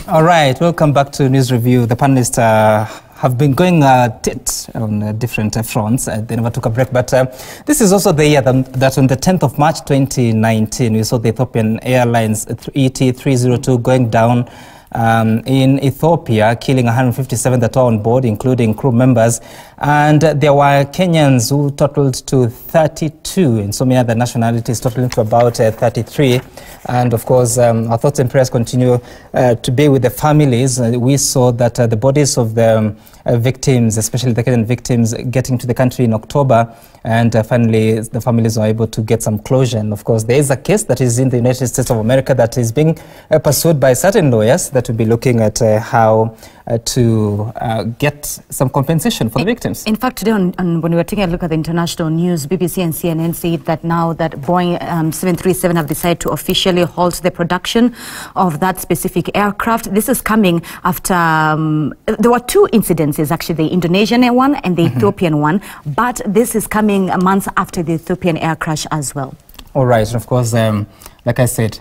All right, welcome back to News Review. The panelists have been going tit on different fronts. They never took a break, but this is also the year that on the 10th of March 2019, we saw the Ethiopian Airlines ET302 going down in Ethiopia, killing 157 that were on board, including crew members. And there were Kenyans who totaled to 32, and so many other nationalities totaling to about 33. And of course, our thoughts and prayers continue to be with the families. We saw that the bodies of the victims, especially the Kenyan victims, getting to the country in October, and finally the families were able to get some closure. And of course, there is a case that is in the United States of America that is being pursued by certain lawyers that will be looking at how to get some compensation for the victims. In fact, today when we were taking a look at the international news, BBC and CNN said that now that Boeing 737 have decided to officially halt the production of that specific aircraft. This is coming after, there were two incidences actually, the Indonesian one and the Ethiopian one, but this is coming a month after the Ethiopian air crash as well. All right, and of course, like I said,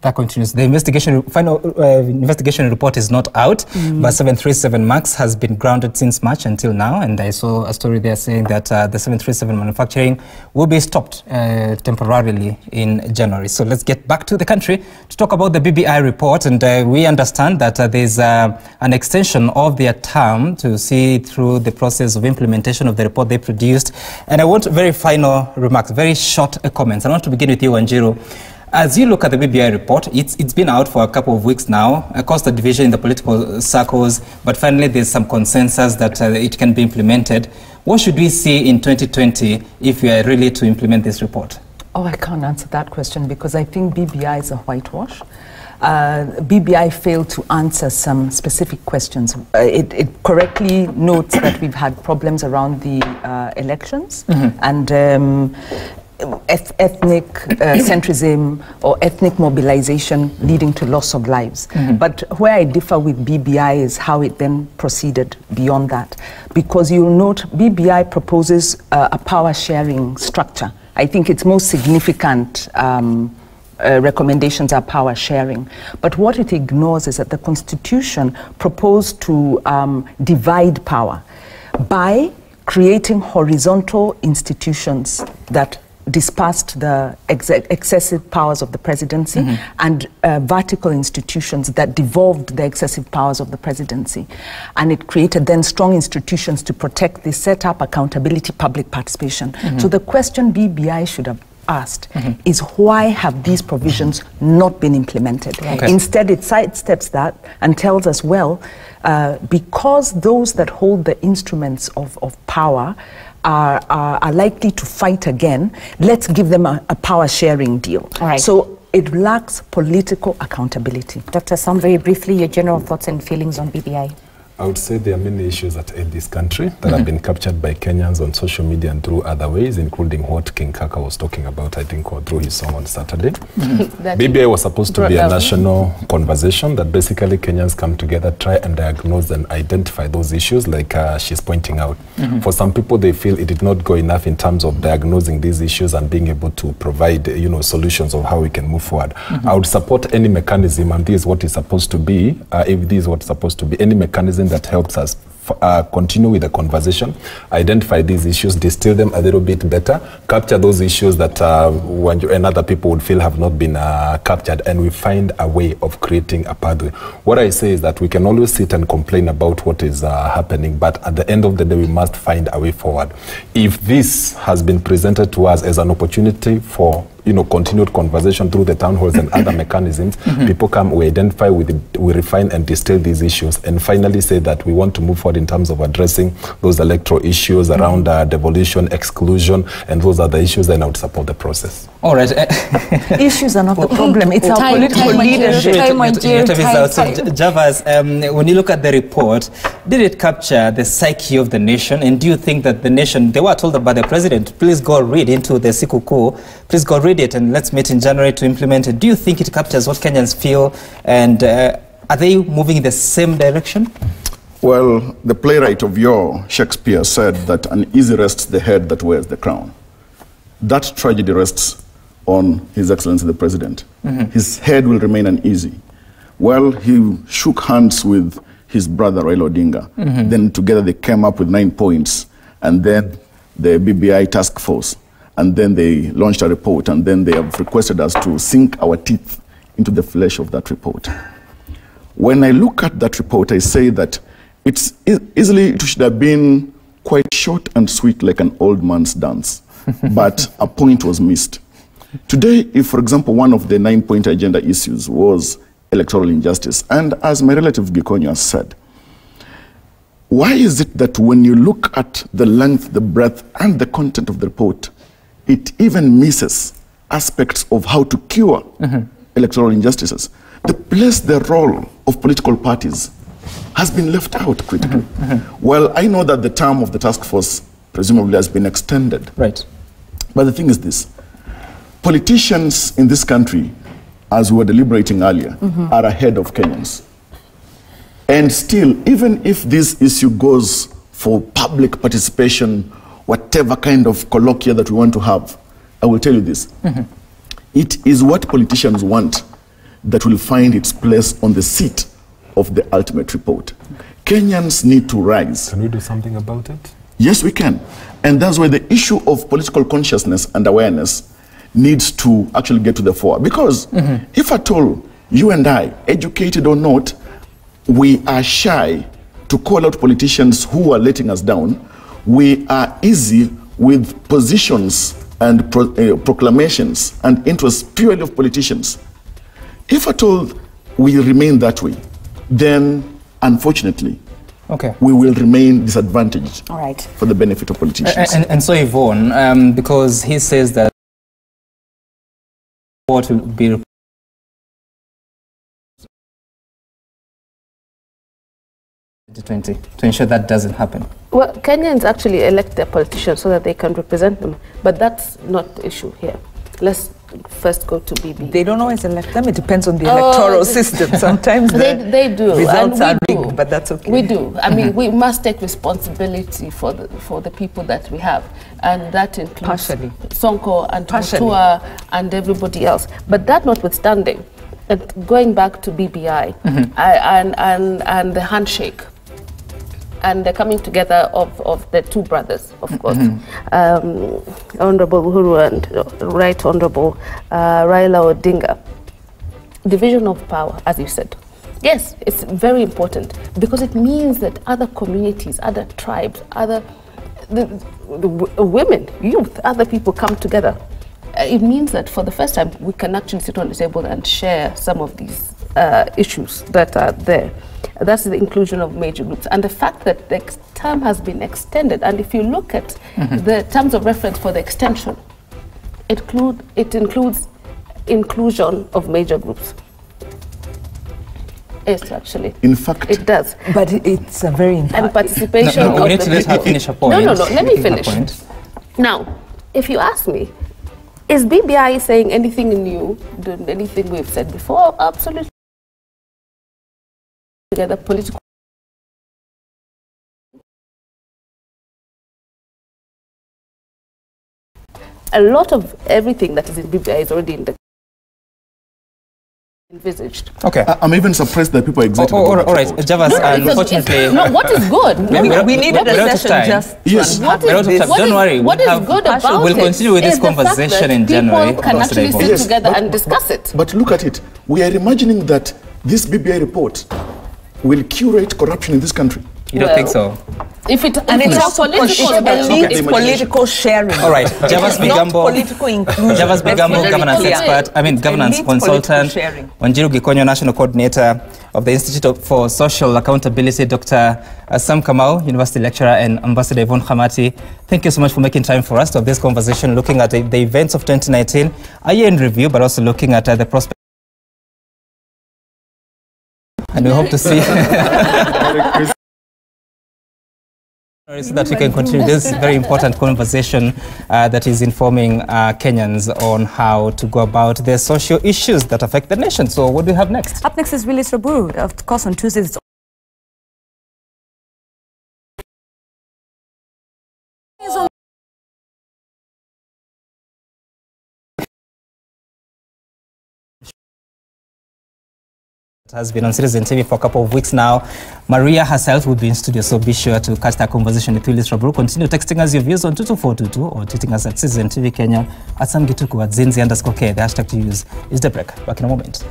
that continues. The final investigation report is not out, but 737 MAX has been grounded since March until now, and I saw a story there saying that the 737 manufacturing will be stopped temporarily in January. So let's get back to the country to talk about the BBI report, and we understand that there's an extension of their term to see through the process of implementation of the report they produced. And I want very final remarks, very short comments. I want to begin with you, Wanjiru. As you look at the BBI report, it's been out for a couple of weeks now, across the division in the political circles, but finally there's some consensus that it can be implemented. What should we see in 2020 if we are really to implement this report? Oh, I can't answer that question because I think BBI is a whitewash. BBI failed to answer some specific questions. It correctly notes that we've had problems around the elections and ethnic centrism or ethnic mobilization leading to loss of lives. But where I differ with BBI is how it then proceeded beyond that. Because you'll note BBI proposes a power sharing structure. I think its most significant recommendations are power sharing. But what it ignores is that the Constitution proposed to divide power by creating horizontal institutions that dispersed the excessive powers of the presidency and vertical institutions that devolved the excessive powers of the presidency. And it created then strong institutions to protect the setup, accountability, public participation. So the question BBI should have asked is why have these provisions not been implemented? Instead, it sidesteps that and tells us, well, because those that hold the instruments of power are likely to fight again, let's give them a power sharing deal. So it lacks political accountability. Dr. Sam, very briefly, your general thoughts and feelings on BBI. I would say there are many issues that aid this country that have been captured by Kenyans on social media and through other ways, including what King Kaka was talking about, I think, or through his song on Saturday. BBI was supposed to be a national conversation that basically Kenyans come together, try and diagnose and identify those issues like she's pointing out. For some people, they feel it did not go enough in terms of diagnosing these issues and being able to provide, solutions of how we can move forward. I would support any mechanism, and this is what is supposed to be, if this is what's supposed to be, any mechanism that helps us continue with the conversation, identify these issues, distill them a little bit better, capture those issues that and other people would feel have not been captured, and we find a way of creating a pathway. What I say is that we can always sit and complain about what is happening, but at the end of the day, we must find a way forward. If this has been presented to us as an opportunity for continued conversation through the town halls and other mechanisms, people come, we identify, we refine and distill these issues, and finally say that we want to move forward in terms of addressing those electoral issues around devolution, exclusion, and those are the issues, then I would support the process. All right. Issues are not the problem, it's our political leadership. Javas, when you look at the report, did it capture the psyche of the nation? And do you think that the nation, they were told by the president, please go read into the Sikuku, please go read it and let's meet in January to implement it. Do you think it captures what Kenyans feel, and are they moving in the same direction? Well, the playwright of Yore, Shakespeare, said that uneasy rests the head that wears the crown. That tragedy rests on His Excellency the President. His head will remain uneasy. Well, he shook hands with his brother Raila Odinga. Then together they came up with 9 points, and then the BBI task force, and then they launched a report, and then they have requested us to sink our teeth into the flesh of that report. When I look at that report, I say that it should have been quite short and sweet, like an old man's dance, but a point was missed. Today, if, for example, one of the 9-point agenda issues was electoral injustice, and as my relative Gikonyo has said, why is it that when you look at the length, the breadth, and the content of the report, it even misses aspects of how to cure electoral injustices? The place, the role of political parties has been left out critically. Well, I know that the term of the task force presumably has been extended. Right. But the thing is this, politicians in this country, as we were deliberating earlier, are ahead of Kenyans. And still, even if this issue goes for public participation, whatever kind of colloquia that we want to have, I will tell you this. It is what politicians want that will find its place on the seat of the ultimate report. Kenyans need to rise. Can we do something about it? Yes, we can. And that's why the issue of political consciousness and awareness needs to actually get to the fore. Because if at all, you and I, educated or not, we are shy to call out politicians who are letting us down, we are easy with positions and proclamations and interests purely of politicians. If at all we remain that way, then unfortunately, we will remain disadvantaged for the benefit of politicians. And so Yvonne, because he says that what will be to ensure that doesn't happen. Well, Kenyans actually elect their politicians so that they can represent them, but that's not the issue here. Let's first go to BB. They don't always elect them. It depends on the electoral system. Sometimes they do. Results are rigged, but that's okay. We do. I mean, we must take responsibility for the people that we have, and that includes Sonko and Mutua and everybody else. But that notwithstanding, and going back to BBI and the handshake, and the coming together of the two brothers, of course, Honorable Uhuru and Right Honorable Raila Odinga. Division of power, as you said. Yes, it's very important because it means that other communities, other tribes, the women, youth, other people come together. It means that for the first time, we can actually sit on the table and share some of these issues that are there. That's the inclusion of major groups. And the fact that the term has been extended, and if you look at the terms of reference for the extension, it includes inclusion of major groups. Yes, actually. In fact, it does. But it's a very important. And participation we need to let her finish her point. No, let me finish. Now, if you ask me, is BBI saying anything new, doing anything we've said before? Absolutely. Together, political. A lot of everything that is in BBI is already in the envisaged. Okay. I'm even surprised that people are excited all right, Javas, unfortunately... No, what is good? We needed a session just... Yes. Don't worry. What is good about it? We'll continue with this conversation in January. People can actually sit together and discuss it. But look at it. We are imagining that this BBI report will curate corruption in this country. You don't think so? If it it's also political sharing. All right, Javas Bigambo, political inclusion. Javas Bigambo, governance consultant, Wanjiru Gikonyo, national coordinator of the Institute for Social Accountability, Dr. Sam Kamau, university lecturer, and Ambassador Yvonne Khamati. Thank you so much for making time for us to have this conversation, looking at the events of 2019, a year in review, but also looking at the prospects. And we hope to see so that we can continue this very important conversation that is informing Kenyans on how to go about the social issues that affect the nation. So what do we have next? Up next is Willis Roburu. Of course, on Tuesdays, It has been on Citizen TV for a couple of weeks now. Maria herself will be in studio, so be sure to catch that conversation with Willis Rabru. Continue texting us your views on 22422 or tweeting us at Citizen TV Kenya, at Samgituku, at Zinzi_K. The hashtag to use is the break. Back in a moment.